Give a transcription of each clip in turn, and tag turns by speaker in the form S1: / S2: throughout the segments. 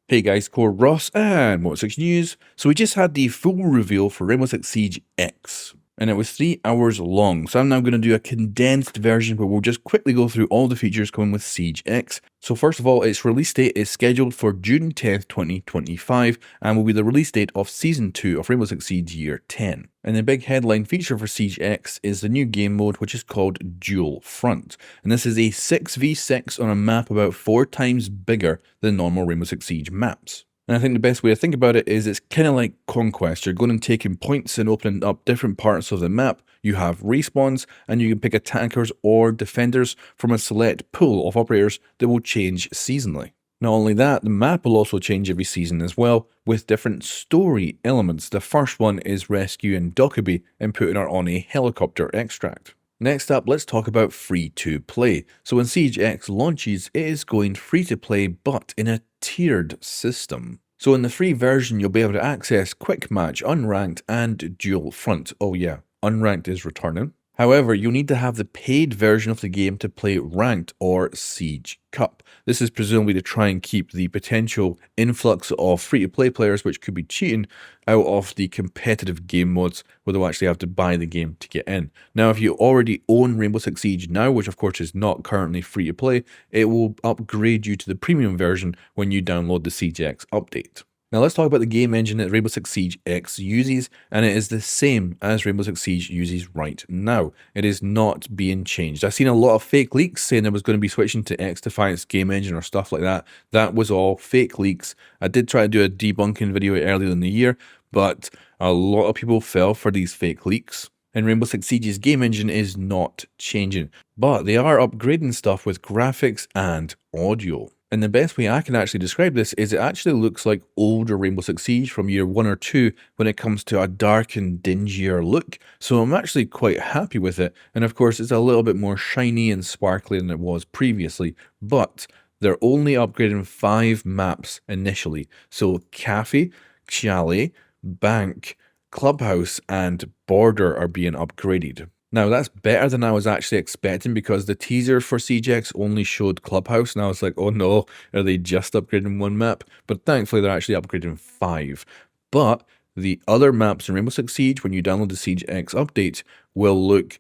S1: Hey guys, COREROSS and Rainbow Six News. So we just had the full reveal for Rainbow Six Siege X, and it was 3 hours long. So I'm now going to do a condensed version where we'll just quickly go through all the features coming with Siege X. So first of all, its release date is scheduled for June 10th, 2025, and will be the release date of Season 2 of Rainbow Six Siege Year 10. And the big headline feature for Siege X is the new game mode, which is called Dual Front. And this is a 6v6 on a map about 4 times bigger than normal Rainbow Six Siege maps. And I think the best way to think about it is it's kind of like Conquest. You're going and taking points and opening up different parts of the map. You have respawns, and you can pick attackers or defenders from a select pool of operators that will change seasonally. Not only that, the map will also change every season as well, with different story elements. The first one is rescuing Dokkaebi and putting her on a helicopter extract. Next up, let's talk about free-to-play. So when Siege X launches, it is going free-to-play, but in a tiered system. So in the free version, you'll be able to access Quick Match, Unranked, and Dual Front. Oh yeah, Unranked is returning. However, you'll need to have the paid version of the game to play Ranked or Siege Cup. This is presumably to try and keep the potential influx of free-to-play players, which could be cheating, out of the competitive game modes where they'll actually have to buy the game to get in. Now, if you already own Rainbow Six Siege now, which of course is not currently free-to-play, it will upgrade you to the premium version when you download the Siege X update. Now let's talk about the game engine that Rainbow Six Siege X uses, and it is the same as Rainbow Six Siege uses right now. It is not being changed. I've seen a lot of fake leaks saying it was going to be switching to XDefiant's game engine or stuff like that. That was all fake leaks. I did try to do a debunking video earlier in the year, but a lot of people fell for these fake leaks. And Rainbow Six Siege's game engine is not changing, but they are upgrading stuff with graphics and audio. And the best way I can actually describe this is it actually looks like older Rainbow Six Siege from year 1 or 2 when it comes to a dark and dingier look. So I'm actually quite happy with it. And of course, it's a little bit more shiny and sparkly than it was previously, but they're only upgrading 5 maps initially. So Cafe, Chalet, Bank, Clubhouse, and Border are being upgraded. Now, that's better than I was actually expecting because the teaser for Siege X only showed Clubhouse, and I was like, oh no, are they just upgrading 1 map? But thankfully, they're actually upgrading 5. But the other maps in Rainbow Six Siege, when you download the Siege X update, will look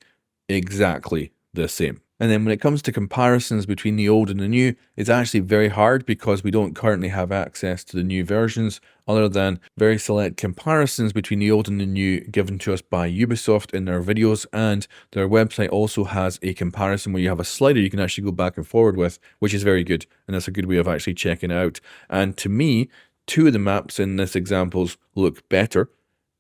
S1: exactly the same. And then when it comes to comparisons between the old and the new, it's actually very hard because we don't currently have access to the new versions other than very select comparisons between the old and the new given to us by Ubisoft in their videos, and their website also has a comparison where you have a slider you can actually go back and forward with, which is very good, and that's a good way of actually checking it out. And to me, 2 of the maps in this examples look better,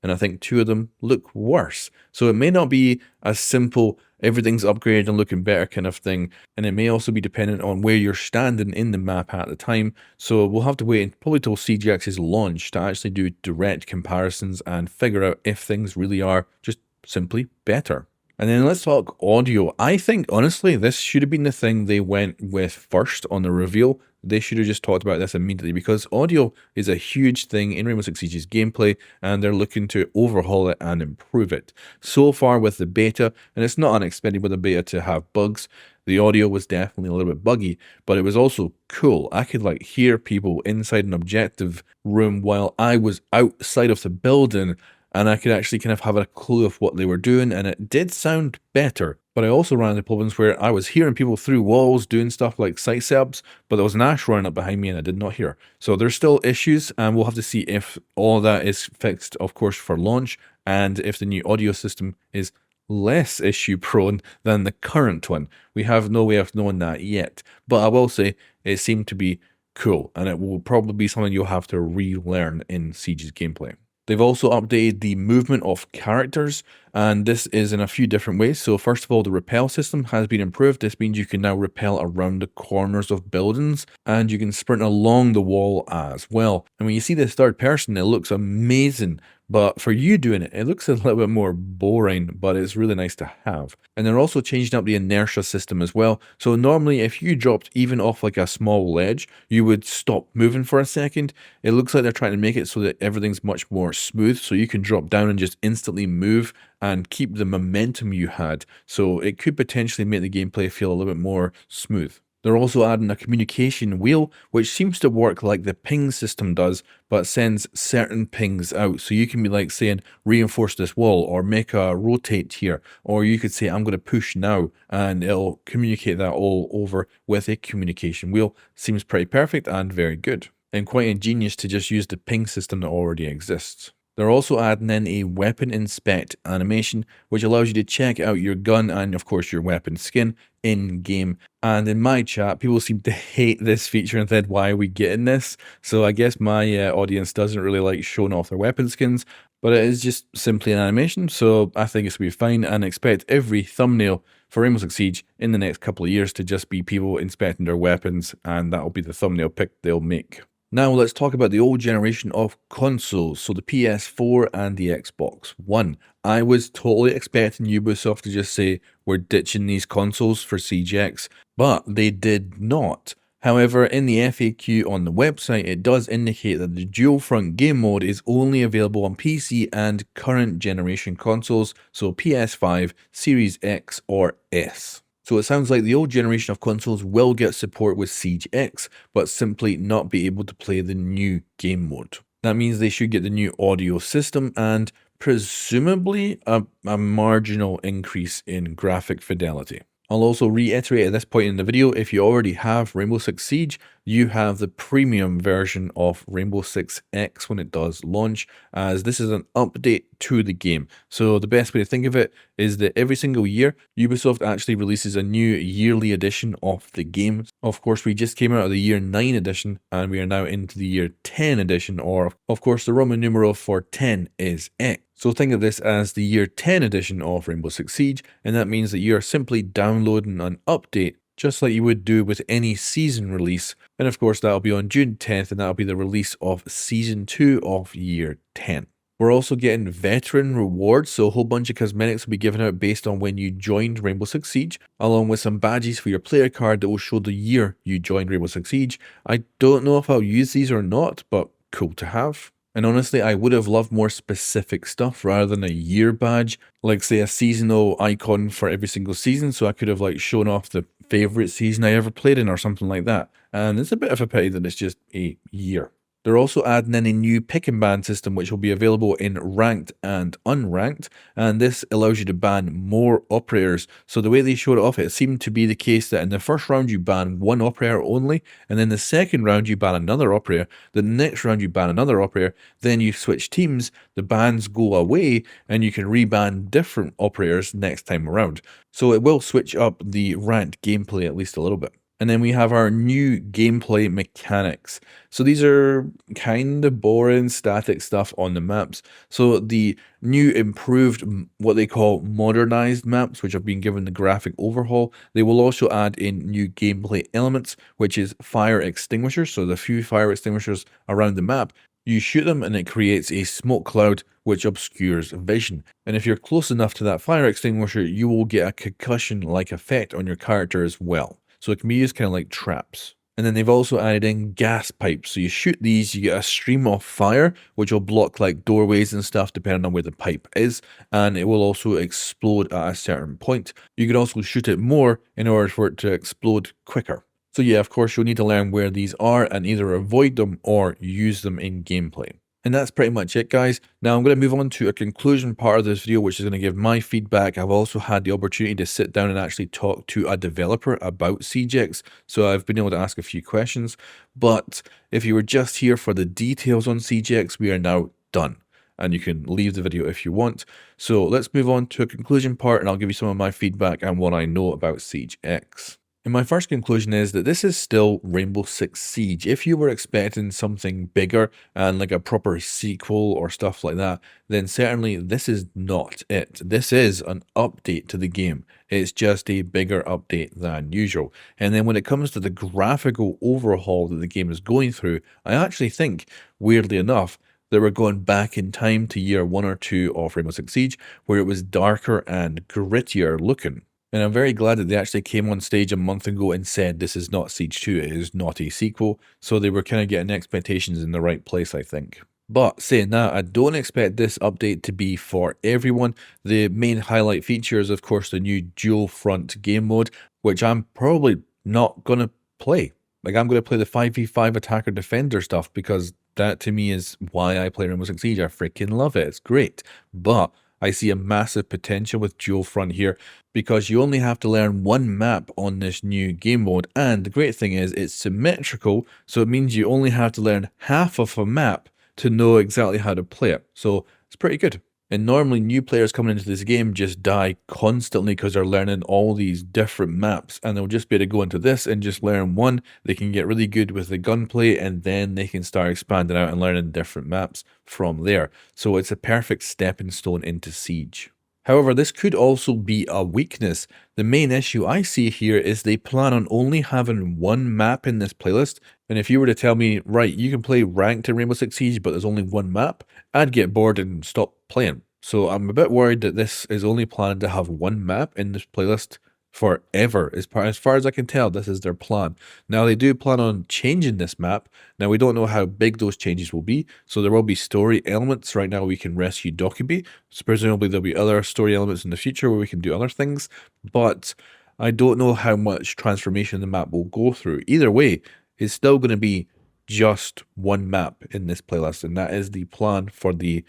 S1: and I think 2 of them look worse. So it may not be as simple, everything's upgraded and looking better kind of thing, and it may also be dependent on where you're standing in the map at the time. So we'll have to wait probably till Siege X's launch to actually do direct comparisons and figure out if things really are just simply better. And then let's talk audio. I think, honestly, this should have been the thing they went with first on the reveal. They should have just talked about this immediately because audio is a huge thing in Rainbow Six Siege's gameplay, and they're looking to overhaul it and improve it. So far with the beta, and it's not unexpected with the beta to have bugs, the audio was definitely a little bit buggy, but it was also cool. I could like hear people inside an objective room while I was outside of the building, and I could actually kind of have a clue of what they were doing, and it did sound better. But I also ran into problems where I was hearing people through walls doing stuff like site setups, but there was an Ash running up behind me and I did not hear. So there's still issues, and we'll have to see if all that is fixed, of course, for launch, and if the new audio system is less issue prone than the current one. We have no way of knowing that yet, but I will say it seemed to be cool, and it will probably be something you'll have to relearn in Siege's gameplay. They've also updated the movement of characters, and this is in a few different ways. So first of all, the rappel system has been improved. This means you can now rappel around the corners of buildings, and you can sprint along the wall as well. And when you see this third person, it looks amazing. But for you doing it, it looks a little bit more boring, but it's really nice to have. And they're also changing up the inertia system as well. So normally if you dropped even off like a small ledge, you would stop moving for a second. It looks like they're trying to make it so that everything's much more smooth, so you can drop down and just instantly move and keep the momentum you had. So it could potentially make the gameplay feel a little bit more smooth. They're also adding a communication wheel, which seems to work like the ping system does, but sends certain pings out. So you can be like saying, reinforce this wall, or make a rotate here, or you could say, I'm going to push now, and it'll communicate that all over with a communication wheel. Seems pretty perfect and very good, and quite ingenious to just use the ping system that already exists. They're also adding in a weapon inspect animation, which allows you to check out your gun and, of course, your weapon skin in game. And in my chat, people seem to hate this feature and said, why are we getting this? So I guess my audience doesn't really like showing off their weapon skins, but it is just simply an animation. So I think it's going to be fine, and expect every thumbnail for Rainbow Six Siege in the next couple of years to just be people inspecting their weapons, and that'll be the thumbnail pick they'll make. Now let's talk about the old generation of consoles, so the PS4 and the Xbox One. I was totally expecting Ubisoft to just say, we're ditching these consoles for Siege X, but they did not. However, in the FAQ on the website, it does indicate that the dual front game mode is only available on PC and current generation consoles, so PS5, Series X or S. So it sounds like the old generation of consoles will get support with Siege X, but simply not be able to play the new game mode. That means they should get the new audio system and presumably a marginal increase in graphic fidelity. I'll also reiterate at this point in the video, if you already have Rainbow Six Siege, you have the premium version of Rainbow Six X when it does launch, as this is an update to the game. So the best way to think of it is that every single year, Ubisoft actually releases a new yearly edition of the game. Of course, we just came out of the year 9 edition, and we are now into the year 10 edition, or of course the Roman numeral for 10 is X. So think of this as the year 10 edition of Rainbow Six Siege, and that means that you are simply downloading an update just like you would do with any season release. And of course that'll be on June 10th, and that'll be the release of Season 2 of Year 10. We're also getting veteran rewards, so a whole bunch of cosmetics will be given out based on when you joined Rainbow Six Siege, along with some badges for your player card that will show the year you joined Rainbow Six Siege. I don't know if I'll use these or not, but cool to have. And honestly, I would have loved more specific stuff rather than a year badge, like say a seasonal icon for every single season, so I could have like shown off the favorite season I ever played in or something like that. And it's a bit of a pity that it's just a year. They're also adding in a new pick and ban system, which will be available in ranked and unranked, and this allows you to ban more operators. So the way they showed it off, it seemed to be the case that in the first round you ban one operator only, and then the second round you ban another operator, the next round you ban another operator, then you switch teams, the bans go away, and you can reban different operators next time around. So it will switch up the ranked gameplay at least a little bit. And then we have our new gameplay mechanics. So these are kind of boring static stuff on the maps. So the new improved, what they call modernized maps, which have been given the graphic overhaul, they will also add in new gameplay elements, which is fire extinguishers. So the few fire extinguishers around the map, you shoot them and it creates a smoke cloud which obscures vision. And if you're close enough to that fire extinguisher, you will get a concussion-like effect on your character as well. So it can be used kind of like traps. And then they've also added in gas pipes. So you shoot these, you get a stream of fire, which will block like doorways and stuff depending on where the pipe is. And it will also explode at a certain point. You could also shoot it more in order for it to explode quicker. So yeah, of course, you'll need to learn where these are and either avoid them or use them in gameplay. And that's pretty much it, guys. Now I'm going to move on to a conclusion part of this video, which is going to give my feedback. I've also had the opportunity to sit down and actually talk to a developer about Siege X, so I've been able to ask a few questions. But if you were just here for the details on Siege X, we are now done. And you can leave the video if you want. So let's move on to a conclusion part, and I'll give you some of my feedback and what I know about Siege X. And my first conclusion is that this is still Rainbow Six Siege. If you were expecting something bigger and like a proper sequel or stuff like that, then certainly this is not it. This is an update to the game. It's just a bigger update than usual. And then when it comes to the graphical overhaul that the game is going through, I actually think, weirdly enough, that we're going back in time to year 1 or 2 of Rainbow Six Siege, where it was darker and grittier looking. And I'm very glad that they actually came on stage a month ago and said this is not Siege 2, it is not a sequel. So they were kind of getting expectations in the right place, I think. But saying that, I don't expect this update to be for everyone. The main highlight feature is, of course, the new dual front game mode, which I'm probably not going to play. Like, I'm going to play the 5v5 attacker defender stuff because that to me is why I play Rainbow Six Siege. I freaking love it. It's great. But I see a massive potential with dual front here because you only have to learn one map on this new game mode. And the great thing is it's symmetrical. So it means you only have to learn half of a map to know exactly how to play it. So it's pretty good. And normally new players coming into this game just die constantly because they're learning all these different maps, and they'll just be able to go into this and just learn one. They can get really good with the gunplay, and then they can start expanding out and learning different maps from there. So it's a perfect stepping stone into Siege. However, this could also be a weakness. The main issue I see here is they plan on only having one map in this playlist, and if you were to tell me, right, you can play ranked in Rainbow Six Siege, but there's only one map, I'd get bored and stop playing. So I'm a bit worried that this is only planning to have one map in this playlist forever. As far as I can tell, this is their plan. Now, they do plan on changing this map. Now, we don't know how big those changes will be, so there will be story elements. Right now, we can rescue Dokkaebi, so presumably there'll be other story elements in the future where we can do other things, but I don't know how much transformation the map will go through. Either way, it's still going to be just one map in this playlist, and that is the plan for the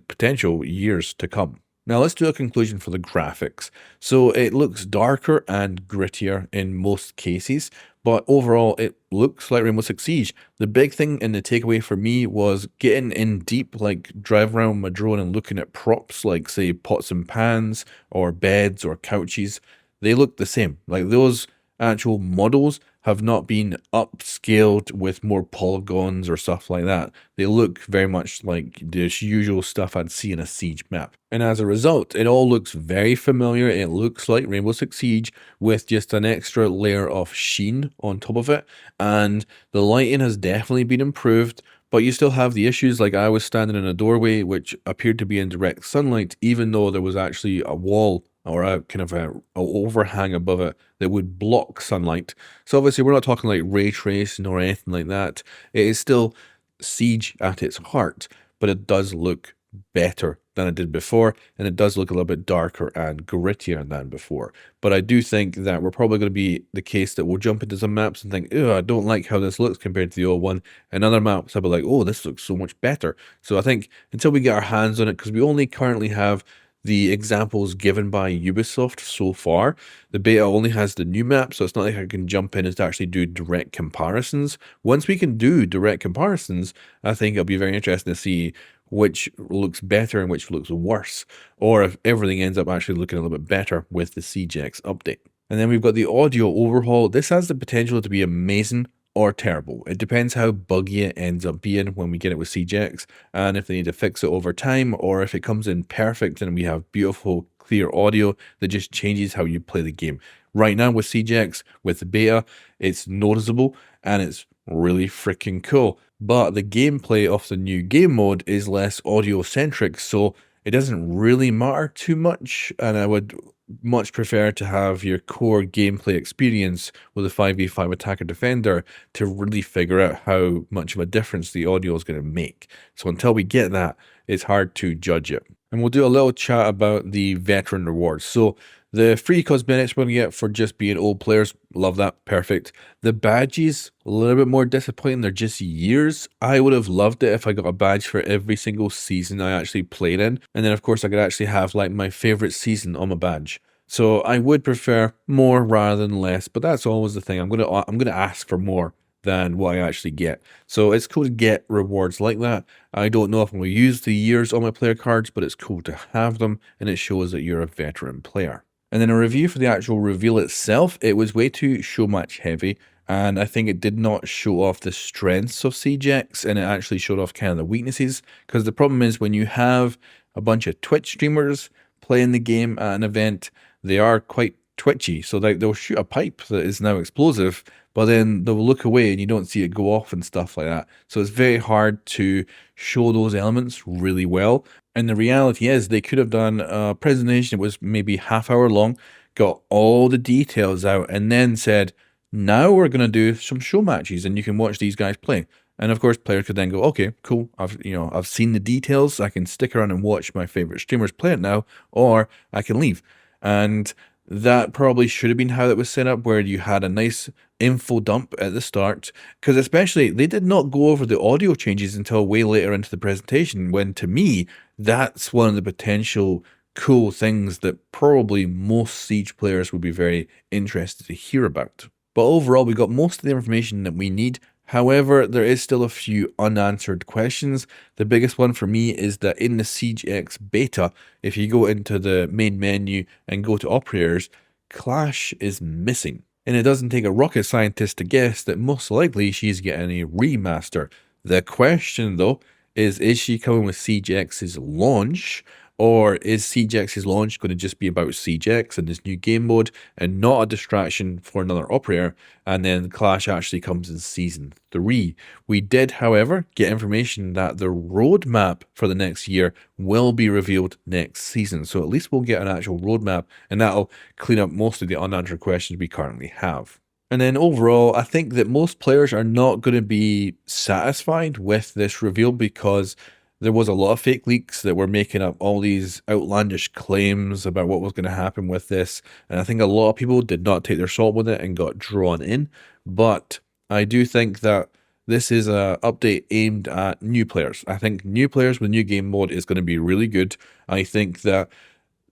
S1: potential years to come. Now let's do a conclusion for the graphics. So it looks darker and grittier in most cases, but overall it looks like Rainbow Six Siege. The big thing and the takeaway for me was getting in deep, like driving around my drone and looking at props like say pots and pans or beds or couches. They look the same. Like those actual models have not been upscaled with more polygons or stuff like that. They look very much like the usual stuff I'd see in a Siege map. And as a result, it all looks very familiar. It looks like Rainbow Six Siege with just an extra layer of sheen on top of it. And the lighting has definitely been improved, but you still have the issues like I was standing in a doorway which appeared to be in direct sunlight, even though there was actually a wall or a kind of a overhang above it that would block sunlight. So obviously we're not talking like ray tracing or anything like that. It is still Siege at its heart, but it does look better than it did before, and it does look a little bit darker and grittier than before. But I do think that we're probably going to be the case that we'll jump into some maps and think, oh, I don't like how this looks compared to the old one, and other maps I'll be like, oh, this looks so much better. So I think until we get our hands on it, because we only currently have the examples given by Ubisoft so far. The beta only has the new map, so it's not like I can jump in and actually do direct comparisons. Once we can do direct comparisons, I think it'll be very interesting to see which looks better and which looks worse, or if everything ends up actually looking a little bit better with the Siege X update. And then we've got the audio overhaul. This has the potential to be amazing or terrible. It depends how buggy it ends up being when we get it with Siege X, and if they need to fix it over time, or if it comes in perfect and we have beautiful, clear audio that just changes how you play the game. Right now with Siege X, with the beta, it's noticeable and it's really freaking cool. But the gameplay of the new game mode is less audio-centric, so it doesn't really matter too much, and I would much prefer to have your core gameplay experience with a 5v5 attacker defender to really figure out how much of a difference the audio is going to make. So until we get that, it's hard to judge it. And we'll do a little chat about the veteran rewards. So the free cosmetics we're going to get for just being old players, love that, perfect. The badges, a little bit more disappointing, they're just years. I would have loved it if I got a badge for every single season I actually played in. And then of course I could actually have like my favorite season on my badge. So I would prefer more rather than less, but that's always the thing. I'm gonna ask for more than what I actually get. So it's cool to get rewards like that. I don't know if I'm going to use the years on my player cards, but it's cool to have them, and it shows that you're a veteran player. And then a review for the actual reveal itself, it was way too show match heavy, and I think it did not show off the strengths of Siege X, and it actually showed off kind of the weaknesses, because the problem is when you have a bunch of Twitch streamers playing the game at an event, they are quite twitchy, so like they'll shoot a pipe that is now explosive, but then they'll look away and you don't see it go off and stuff like that. So it's very hard to show those elements really well. And the reality is they could have done a presentation that was maybe half-hour long, got all the details out, and then said, now we're going to do some show matches and you can watch these guys play. And of course, players could then go, okay, cool. I've seen the details. I can stick around and watch my favorite streamers play it now, or I can leave. And That probably should have been how it was set up, where you had a nice info dump at the start, because especially they did not go over the audio changes until way later into the presentation, when to me, that's one of the potential cool things that probably most Siege players would be very interested to hear about. But overall, we got most of the information that we need. However, there is still a few unanswered questions. The biggest one for me is that in the Siege X beta, if you go into the main menu and go to operators, Clash is missing. And it doesn't take a rocket scientist to guess that most likely she's getting a remaster. The question though is she coming with Siege X's launch? Or is Siege X's launch going to just be about Siege X and this new game mode and not a distraction for another operator? And then Clash actually comes in Season 3. We did, however, get information that the roadmap for the next year will be revealed next season. So at least we'll get an actual roadmap, and that'll clean up most of the unanswered questions we currently have. And then overall, I think that most players are not going to be satisfied with this reveal, because there was a lot of fake leaks that were making up all these outlandish claims about what was going to happen with this. And I think a lot of people did not take their salt with it and got drawn in. But I do think that this is an update aimed at new players. I think new players with new game mode is going to be really good. I think that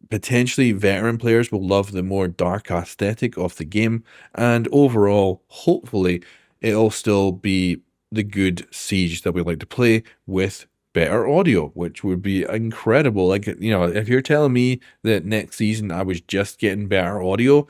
S1: potentially veteran players will love the more dark aesthetic of the game. And overall, hopefully, it'll still be the good Siege that we like to play with better audio, which would be incredible. Like, you know, if you're telling me that next season I was just getting better audio,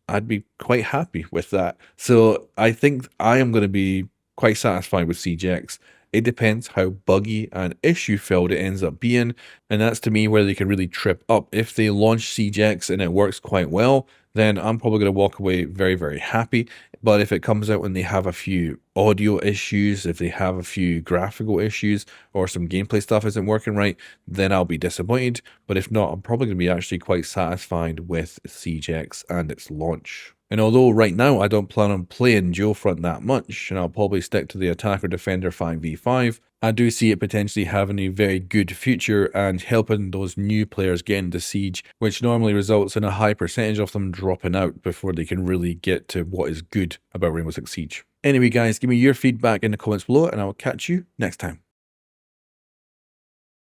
S1: I'd be quite happy with that. So I think I am going to be quite satisfied with Siege X. It depends how buggy and issue filled it ends up being, and that's to me where they can really trip up. If they launch Siege X and it works quite well, then I'm probably going to walk away very, very happy. But if it comes out and they have a few audio issues, if they have a few graphical issues, or some gameplay stuff isn't working right, then I'll be disappointed. But if not, I'm probably going to be actually quite satisfied with Siege X and its launch. And although right now I don't plan on playing dual front that much, and I'll probably stick to the attacker defender 5v5, I do see it potentially having a very good future and helping those new players get into Siege, which normally results in a high percentage of them dropping out before they can really get to what is good about Rainbow Six Siege. Anyway guys, give me your feedback in the comments below and I'll catch you next time.